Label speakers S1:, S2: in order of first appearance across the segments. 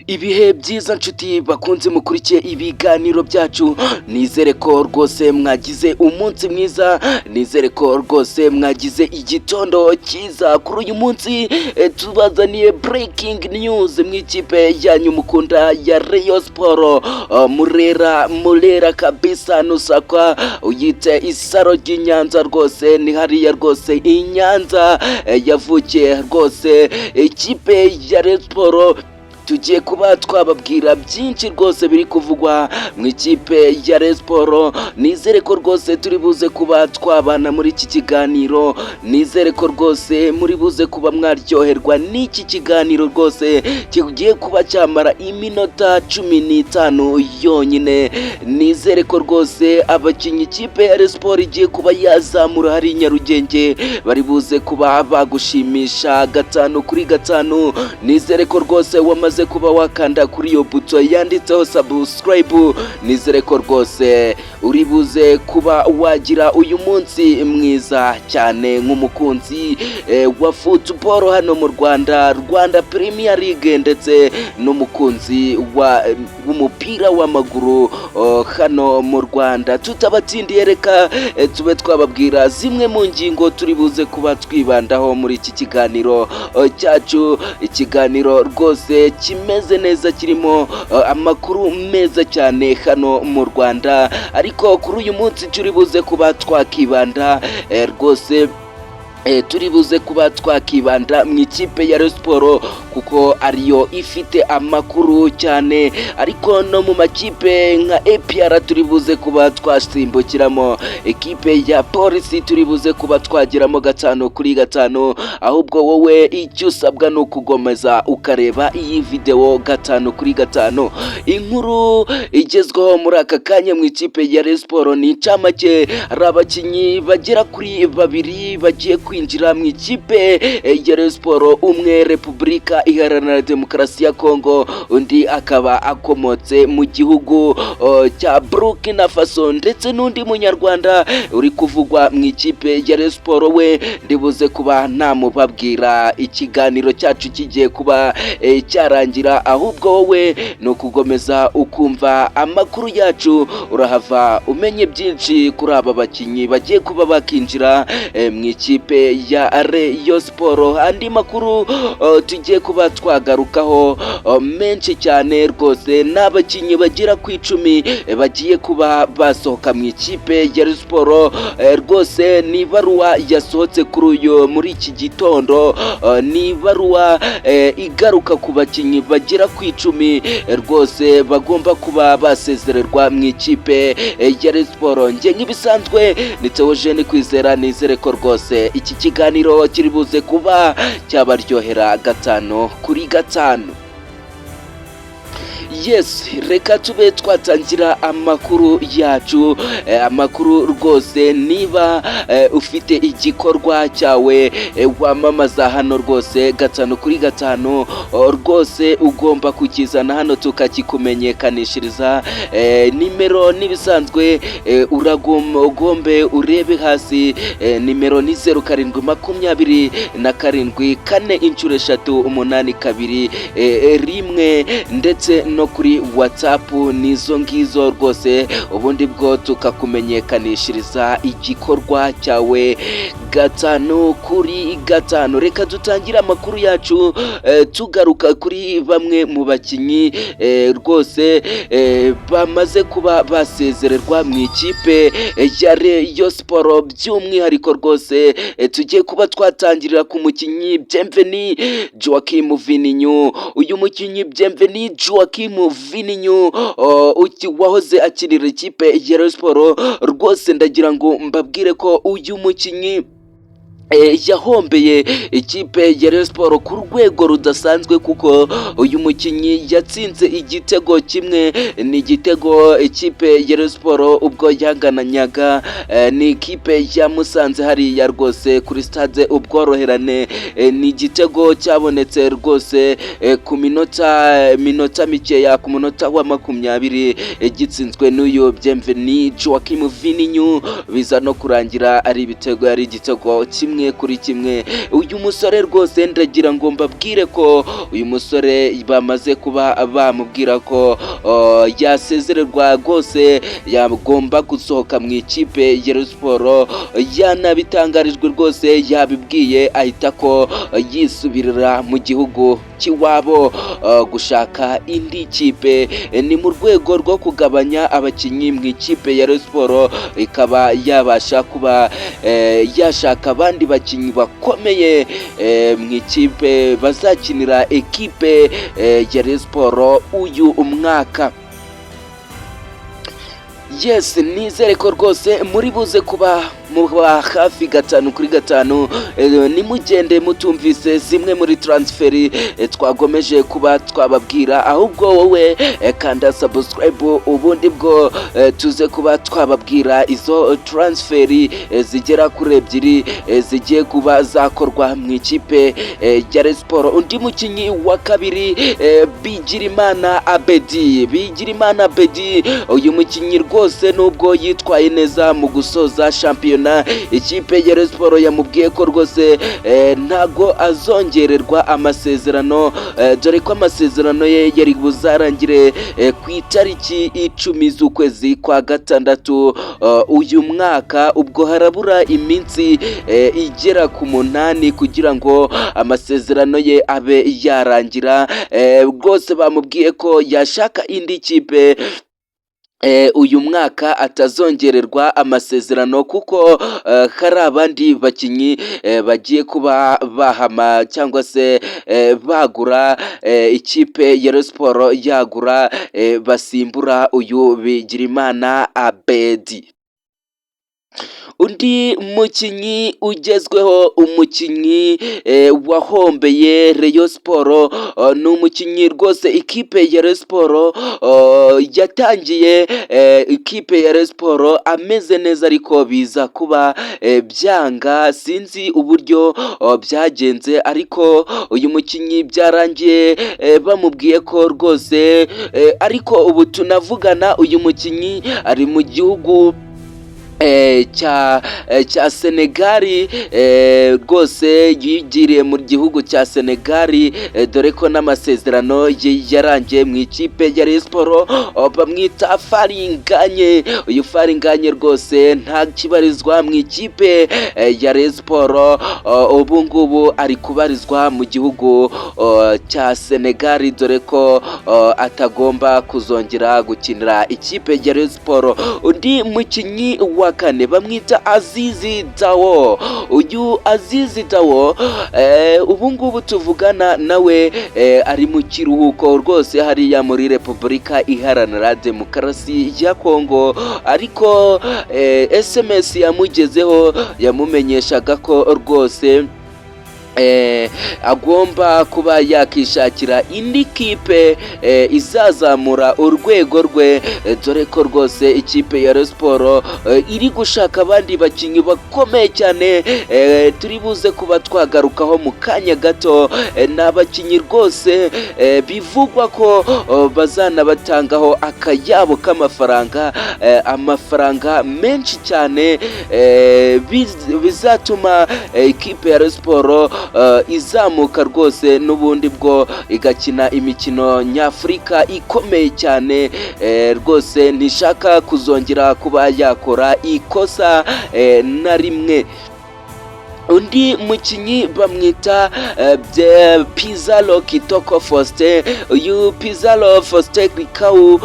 S1: Ibihe byiza nshuti bakunze mukurikiye ibiganiro byacu, nizere ko rwose mwagize umunsi mwiza, nizere ko rwose mwagize igitondo cyiza. Kuri uyu munsi tubazaniye breaking news mu ikipe yanyu mukunda ya Rayon Sport. Murera kabisa nusakwa uyite isaro ry'Inyanza, rwose ni hariya rwose i Nyanza yavukiye rwose ikipe ya Rayon Sport. Tugiye kuba twababwira byinshi rwose biri kuvugwa mu ikipe ya Rayon Sport. Nizere ko rwose turi buze kuba twabana muri iki kiganiro, nizere ko rwose muri buze kuba mwaryoherwa n'iki kiganiro rwose kigiye kuba cyamara iminota 15 yonyine. Nizere ko rwose abakinnyi ikipe ya Rayon Sport igiye kuba yazamura hari i Nyarugenge bari buze kuba bagushimisha 5-5. Nizere ko rwose wamaze kuba wakanda kuri iyo buto yanditseho subscribe, nizere ko rwose uri buze kuba wagira uyu munsi mwiza cyane nk'umukunzi wa football hano mu Rwanda Premier League, ndetse n'umukunzi w'umupira w'amaguru hano mu Rwanda. Tutabatindiye reka tube twababwira zimwe mu ngingo turi buze kuba twibandaho muri iki kiganiro cyacu, ikiganiro rwose kimeze neza kirimo amakuru meza cyane hano mu Rwanda. Ariko kuri uyu munsi turi buze kuba twakibanda rwose turi buze kuba twakibanda mu ikipe ya Rayon Sport kuko ariyo ifite amakuru cyane, ariko no mu makipe nka APR turi buze kuba twasimbukiramo, ekipe ya Polisi turi buze kuba twagiramo 5-5. ahubwo wowe icyo usabwa no kugomeza ukareba iyi video 5-5. Inkuru igezweho muri aka kanya mu ikipe ya Rayon Sport ni incamake. Hari abakinnyi bagera kuri 2 bagiye kwinjira mu ikipe ya Rayon Sport, umwe Repubulika Iharanira Demokarasi ya Kongo, undi akaba akomotse mu gihugu cya Burkina Faso, ndetse n'undi munyarwanda uri kuvugwa mu ikipe ya Rayon Sport. We ndibuze kuba namubabwira ikiganiro cyacu kigiye kuba cyarangira, ahubwo wowe no kugomeza ukumva amakuru yacu, urahava umenye byinshi kuri aba bakinnyi bagiye kuba bakinjira mu ikipe ya Rayon Sport. Andi makuru tugiye kuba twagarukaho menshi cyane rwose, n'abakinnyi bagera ku 10 bagiye kuba basohoka mu ikipe ya Rayon Sport. Rwose ni ibaruwa yasohotse kuri uyu muri iki gitondo, ni ibaruwa igaruka ku bakinnyi bagera ku 10 rwose bagomba kuba basezererwa mu ikipe ya Rayon Sport. Nge nk'ibisanzwe ni Theogene Kwizera, nizere ko rwose iki kiganiro kiri buze kuba cyabaryohera 5-5. Yes, reka tube twatangira amakuru yacu. Amakuru rwose, niba ufite igikorwa cyawe wamamaza hano rwose 5-5, rwose ugomba kukizana hano tukakikumenyekanishiriza. Nimero nibisanzwe uragombe urebe hasi, nimero ni 0747 ndetse no kuri WhatsApp nizo ngizo rwose, ubundi bwo tukakumenyekanishiriza igikorwa cyawe 5-5. Reka dutangire amakuru yacu tugaruka kuri bamwe mu bakinnyi rwose bamaze kuba basezererwa mu ikipe ya Rayon Sport. By'umwihariko rwose tugiye kuba twatangirira ku mukinnyi Bienvenu Joachim Vininyu. Uyu mukinnyi Bienvenu Joachim Vininyu wahoze akinira ikipe ya Rayon Sport, rwose ndagira ngo mbabwire ko uyu mukinnyi yahombeye ikipe ya Rayon Sport ku rwego rudasanzwe, kuko uyu mukinnyi yatsinze igitego kimwe. Ni igitego ikipe ya Rayon Sport ubwo yagananyaga ni ikipe ya Musanze hariya rwose kuri stade Ubworoherane. Ni igitego cyabonetse rwose ku minota mikeya, ku munota wa 20 gitsinzwe n'uyu Bienvenu Joachim Vininyu, biza no kurangira ari igitego kimwe 1-1. Uyu musore rwose ndagira ngo mbabwire ko uyu musore bamaze kuba bamubwira ko yasezererwa rwose, yagomba gusohoka mu ikipe ya Rayon Sports. Yanabitangarijwe rwose, yabibwiye ahita ko yisubirira mu gihugu cy'iwabo gushaka indi kipe. Ni mu rwego rwo kugabanya abakinnyi mu ikipe ya Rayon Sports, ikaba yabasha kuba yashaka abandi bakinnyi bakomeye mu ikipe bazakinira ekipe ya Rayon Sports uyu umwaka. Yes, nizere ko rwose muri buze kuba muba hafi 5-5, nimugende mutumvise zimwe muri transferi twagomeje kuba twababwira, ahubwo wowe kanda subscribe, ubundi bwo tuze kuba twababwira izo transferi zigera kuri 2 zigiye kuba zakorwa mu ikipe ya Rayon Sports. Undi mukinyi wa kabiri Bigirimana Abedi. Uyu mukinyi rwose nubwo yitwaye neza mu gusoza shampiyona, ikipe ya Rayon Sports yamubwiye ko rwose ntago azongererwa amasezerano, dore ko amasezerano ye yari buzarangire ku itariki 10 z'ukwezi kwa gatandatu uyu mwaka. Ubwo harabura iminsi igera ku 8 kugira ngo amasezerano ye abe yarangira. Rwose bamubwiye ko yashaka indi kipe uyu mwaka atazongererwa amasezerano, kuko hari abandi bakinnyi bagiye kuba bahama cyangwa se bagura ikipe ya Rayon Sports, yagura basimbura uyu Bigirimana Abedi. Undi mukinyi ugezweho, umukinyi wahombeye Rayon Sports, ni umukinyi rwose ikipe ya Rayon Sports yatangiye ikipe ya Rayon Sports ameze neza, ariko biza kuba byanga, sinzi uburyo byagenze, ariko uyu mukinyi byarangiye bamubwiye ko rwose, ariko ubu tunavugana uyu mukinyi ari mu gihugu cya Senegali. Rwose yigiriye mu gihugu cya Senegali, dore ko n'amasezerano yarangiye mu ikipe ya Rayon Sports. Bamwita Faringanye. Uyu Faringanye rwose nta kibarizwa mu ikipe ya Rayon Sports, ubu ngubu ari kubarizwa mu gihugu cya Senegali, dore ko atagomba kuzongera gukinira ikipe ya Rayon Sports. Undi mukinyi wa kane bamwita Azizi Dawo. Uyu Azizi Dawo ubu ngubu tuvugana nawe ari mu kiruhuko rwose hariya muri Repubulika Iharanira Demokarasi ya Kongo, ariko SMS yamugezeho yamumenyeshaga ko rwose agomba kuba yakishakira indi kipe izazamura urwego rwe, dore ko rwose ikipe ya Rayon Sports iri gushaka abandi bakinnyi bakomeye cyane, turi buze kuba twagarukaho mu kanya gato. Ni abakinnyi rwose bivugwa ko bazanabatangaho akayabo k'amafaranga, amafaranga menshi cyane, bizatuma ikipe ya Rayon Sports izamuka rwose, n'ubundi bwo igakina imikino nyafurika ikomeye cyane. Rwose ntishaka kuzongera kuba yakora ikosa na rimwe. Undi mukinyi bamwita Pizarro Kitoko Faustin. Uyu Pizarro Faustin Kau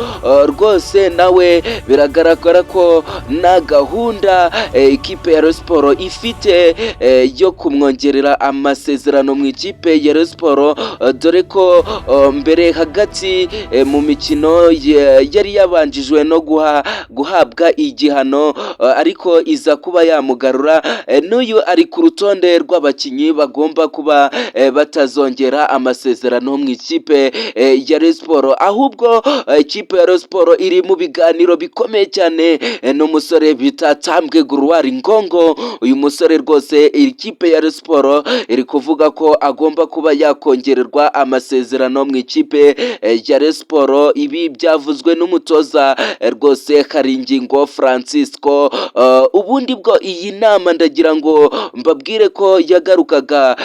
S1: rwose nawe biragaragara ko na gahunda ikipe ya Rayon Sports ifite yo kumwongerera amasezerano mu ikipe ya Rayon Sports, dore ko mbere hagati mu mikino yari yabanjijwe no guhabwa igihano, ariko iza kuba yamugarura. N'uyu ari ku rutonde rw'abakinnyi bagomba kuba batazongera amasezerano mu ikipe ya Rayon Sports, ahubwo ikipe ya Rayon Sports iri mu biganiro bikomeye cyane n'umusore bita Tambwe Gloire Ngongo. Uyu musore rwose ikipe ya Rayon Sports iri kuvuga ko agomba kuba yakongererwa amasezerano mu ikipe ya Rayon Sports. Ibi byavuzwe n'umutoza rwose Karingingo Francisco. Ubundi bwo iyi nama ndagira ngo mbabwire ko yagarukaga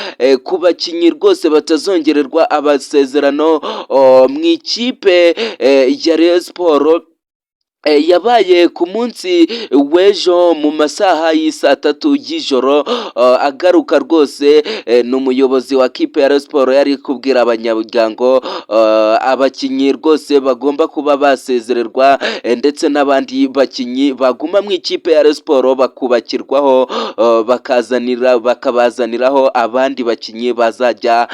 S1: ku bakinnyi rwose batazongererwa amasezerano mu ikipe ya Rayon Sports. Yabaye ku munsi w'ejo mu masaha y'isaa tatu y'ijoro, agaruka rwose. Ni umuyobozi wa kipe ya Rayon Sports yari kubwira abanyamuryango abakinnyi rwose bagomba kuba basezererwa, ndetse n'abandi bakinnyi baguma mu ikipe ya Rayon Sports bakubakirwaho, bakabazaniraho abandi bakinnyi bazajya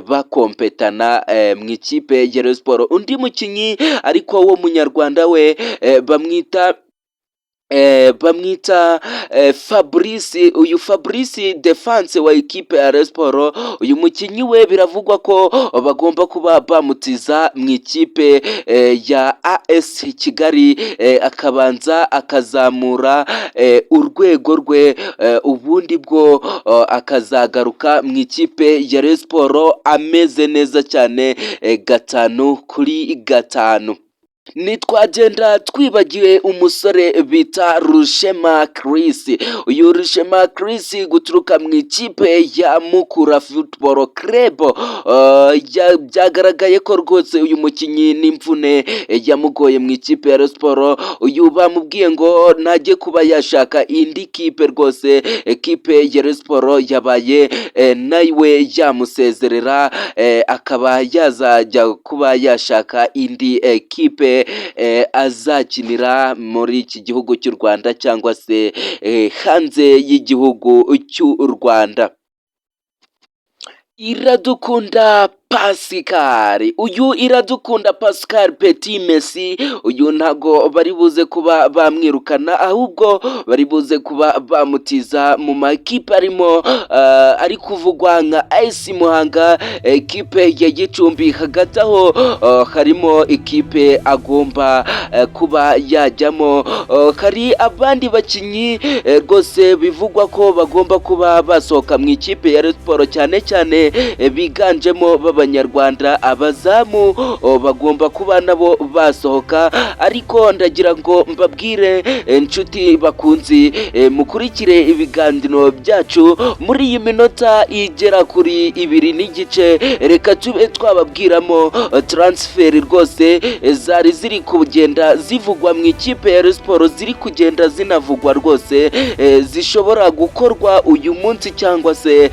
S1: bakompetana mu ikipe ya Rayon Sports. Undi mukinnyi ariko w'umunyarwanda we bamwita Fabrice. Uyu Fabrice defense wa ekipe ya Rayon Sports, uyu mukinnyi we biravugwa ko bagomba kuba bamutiza mu ikipe ya AS Kigali, akabanza akazamura urwego rwe, ubundi bwo akazagaruka mu ikipe ya Rayon Sports ameze neza cyane, 5-5. Ntitwagenda twibagiwe umusore bita Rushema Chris. Uyu Rushema Chris guturuka mu ikipe ya Mukura Football Club, byagaragaye ko rwose uyu mukinnyi n'imvune yamugoye mu ikipe ya Rayon Sports. Uyu bamubwiye ngo ntajye kuba yashaka indi kipe rwose, ekipe ya Rayon Sports yabaye nawe yamusezerera, akaba yazajya kuba yashaka indi ekipe azakinira muri iki gihugu cy'u Rwanda cyangwa se hanze y'igihugu cy'u Rwanda. Iradukunda Pascal, uyu Iradukunda Pascal Petit Messi, uyu ntago bari buze kuba bamwirukana, ahubwo bari buze kuba bamutiza mu makipe arimo ari kuvugwa nka AS Muhanga, ekipe ya Gicumbi. Hagati aho harimo ikipe agomba kuba yajyamo, hari abandi bakinnyi rwose bivugwa ko bagomba kuba basohoka mu ikipe ya Rayon Sports, cyane cyane biganjemo b'Abanyarwanda. Abazamu bagomba kuba nabo basohoka, ariko ndagira ngo mbabwire inshuti bakunzi, mukurikire ibiganiro byacu muri iyi minota igera kuri 2 n'igice. Reka tube twababwiramo transfer rwose zari ziri kugenda zivugwa mu ikipe ya Rayon Sports, ziri kugenda zinavugwa rwose, zishobora gukorwa uyu munsi cyangwa se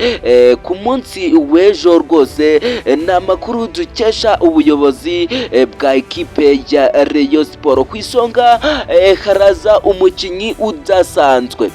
S1: ku munsi w'ejo rwose. Ni amakuru dukesha ubuyobozi bwa ekipe ya Rayon Sports. Ku isonga haraza umukinnyi udasanzwe,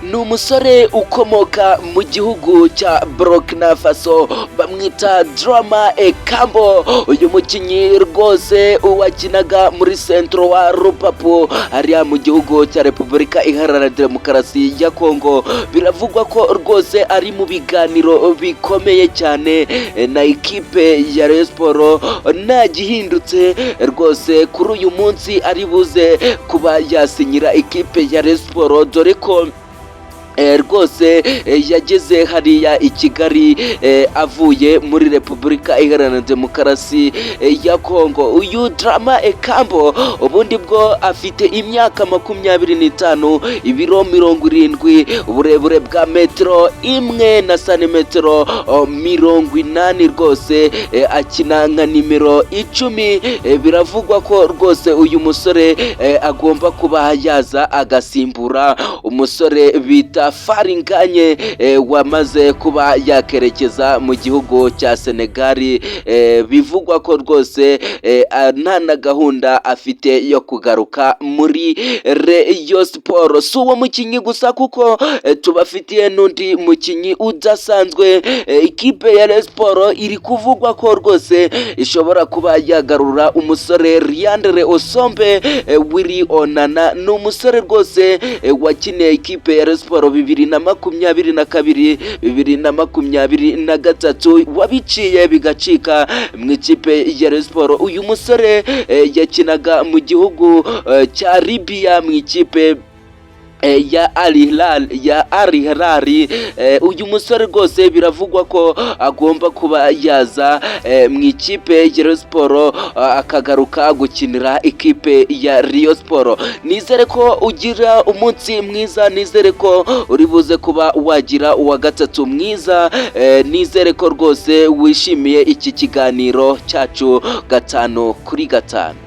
S1: ni umusore ukomoka mu gihugu cya Burkina Faso, bamwita Drama Ekambo. Uyu mukinnyi rwose wakinaga muri Centro wa Rupapu hariya mu gihugu cya Repubulika Iharanira Demokarasi ya Kongo. Biravugwa ko rwose ari mu biganiro bikomeye cyane na ekipe ya Rayon Sports. Nta gihindutse rwose kuri uyu munsi ari buze kuba yasinyira ekipe ya Rayon Sports, dore ko rwose yageze hariya i Kigali avuye muri Repubulika Iharanira Demokarasi ya Kongo. Uyu Drama Ekambo ubundi bwo afite imyaka 25, ibiro 70, uburebure bwa metero 1 na santimetero 80 rwose, akina nka nimero 10. Biravugwa ko rwose uyu musore agomba kuba yaza agasimbura umusore bita Faringanye wamaze kuba yakerekeza mu gihugu cya Senegal. Bivugwa ko rwose nta na gahunda afite yo kugaruka muri Rayon Sports. Si uwo mukinnyi gusa kuko tubafitiye n'undi mukinnyi udasanzwe. Ikipe ya Rayon Sports iri kuvugwa ko rwose ishobora kuba yagarura umusore Liandre Osombe Willy Onana. Ni umusore rwose wakiniye ikipe ya Rayon Sports 2022, 2023, wabiciye bigacika mu ikipe ya Rayon Sports. Uyu musore yakinaga mu gihugu cya Libya mu ikipe ya Al Hilal. Uyu musore rwose biravugwa ko agomba kuba yaza mu ikipe ya Rayon Sport, akagaruka gukinira ikipe ya Rayon Sport. Nizere ko ugira umunsi mwiza, nizere ko uri buze kuba wagira uwa gatatu mwiza, nizere ko rwose wishimiye iki kiganiro cyacu 5 kuri 5.